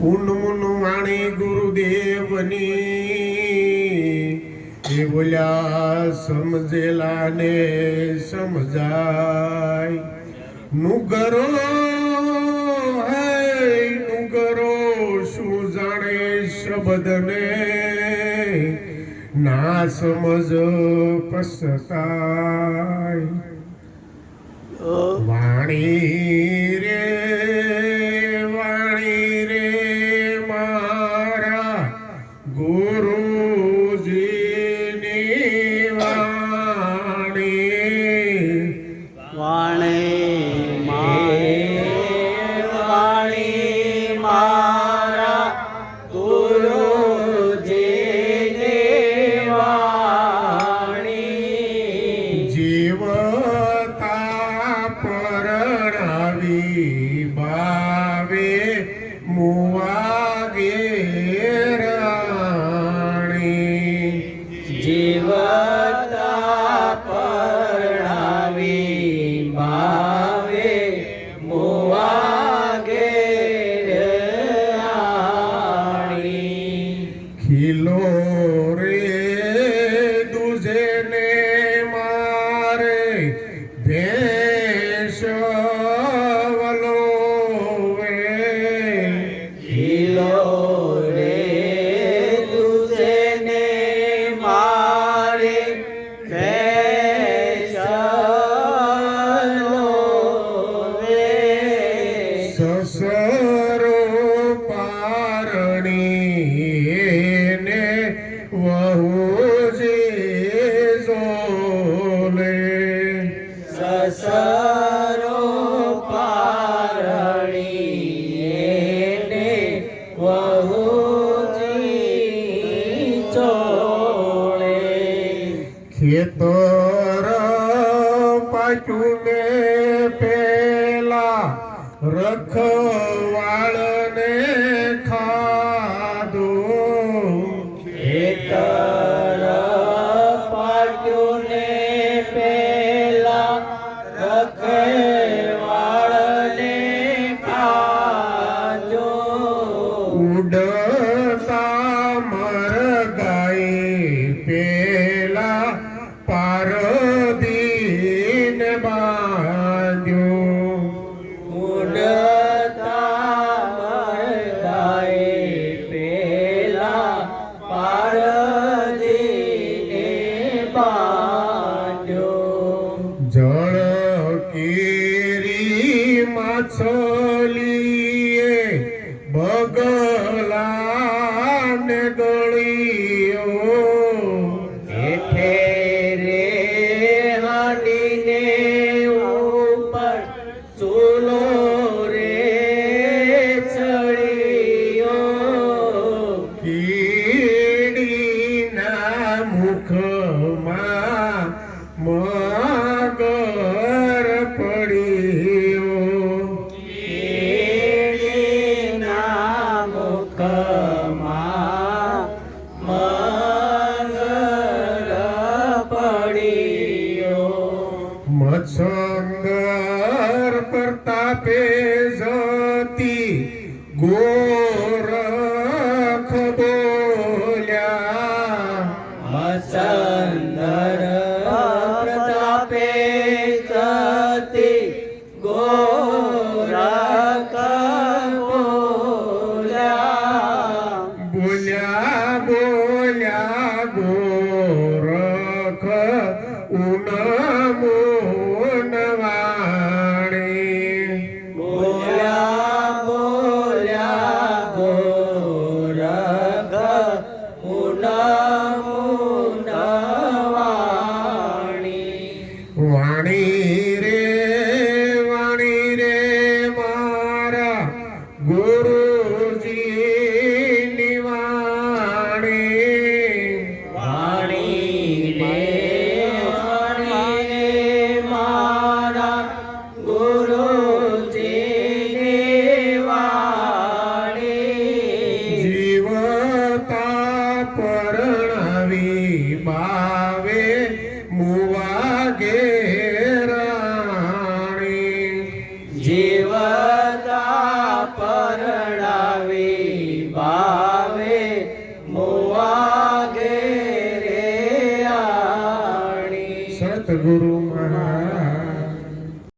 ઉનમુન વાણી ગુરુદેવની એ બોલ્યા સમજેલા ને સમજાય નુગરો નુગરો શું જાણે શબ્દને ના સમજ પસતાય વાણી રે મારા ગુરુજીની વાણી મારા ગુરુજીની વાણી જીવતા પરણાવી બાવે મુવાગે રાણી જીવતા પરણાવી ભાવે મુવાગે રાણી ખીલો રે દુજે ને મારે ભેંસ વલોવે ખીલો રે તુજે ને મારે ભેંસ વલોવે સસરો પારણી ને વહુજી ઝોલે સસરો પારણી ને વહુજી ચોળે ખેતર પાછું ને પેલા રખવાળને ખાધો ખેતર પાટ્યું ને પેલા રખવાળને ખાજો ઉડતા મરગાઈ પેલા પારદીને બાંધ્યો ઉડતા મરગાએ પેલા પારદીને બાંધ્યો જળ કેરી માછલીએ બગલાને ગળ્યો હેઠે રે હાંડીને ઉપર ચૂલો રે ચડ્યો કીડીના મુખમાં મગર પડ્યો કીડીના મુખમાં મગર પડ્યો મચ્છંદર પ્રતાપે જતી ગોરખ બોલ્યા મસંદર પ્રતાપે જતી ગોરખ બોલ્યા બોલ્યા બોલ્યા ગોરખ ઉનમુન વાણી બોલ્યા બોલ્યા ગોરખ ઉનમુન વાણી વાણી રે મારા ગુરુજીની વાણી વાણી મારા ગુરુજીની વાણી જીવતા પરણાવી બાવે મુવાગે રાણી જીવતા પરણા વિભાવે મુવા ઘેરે આણી. સતગુરુ મહારાજ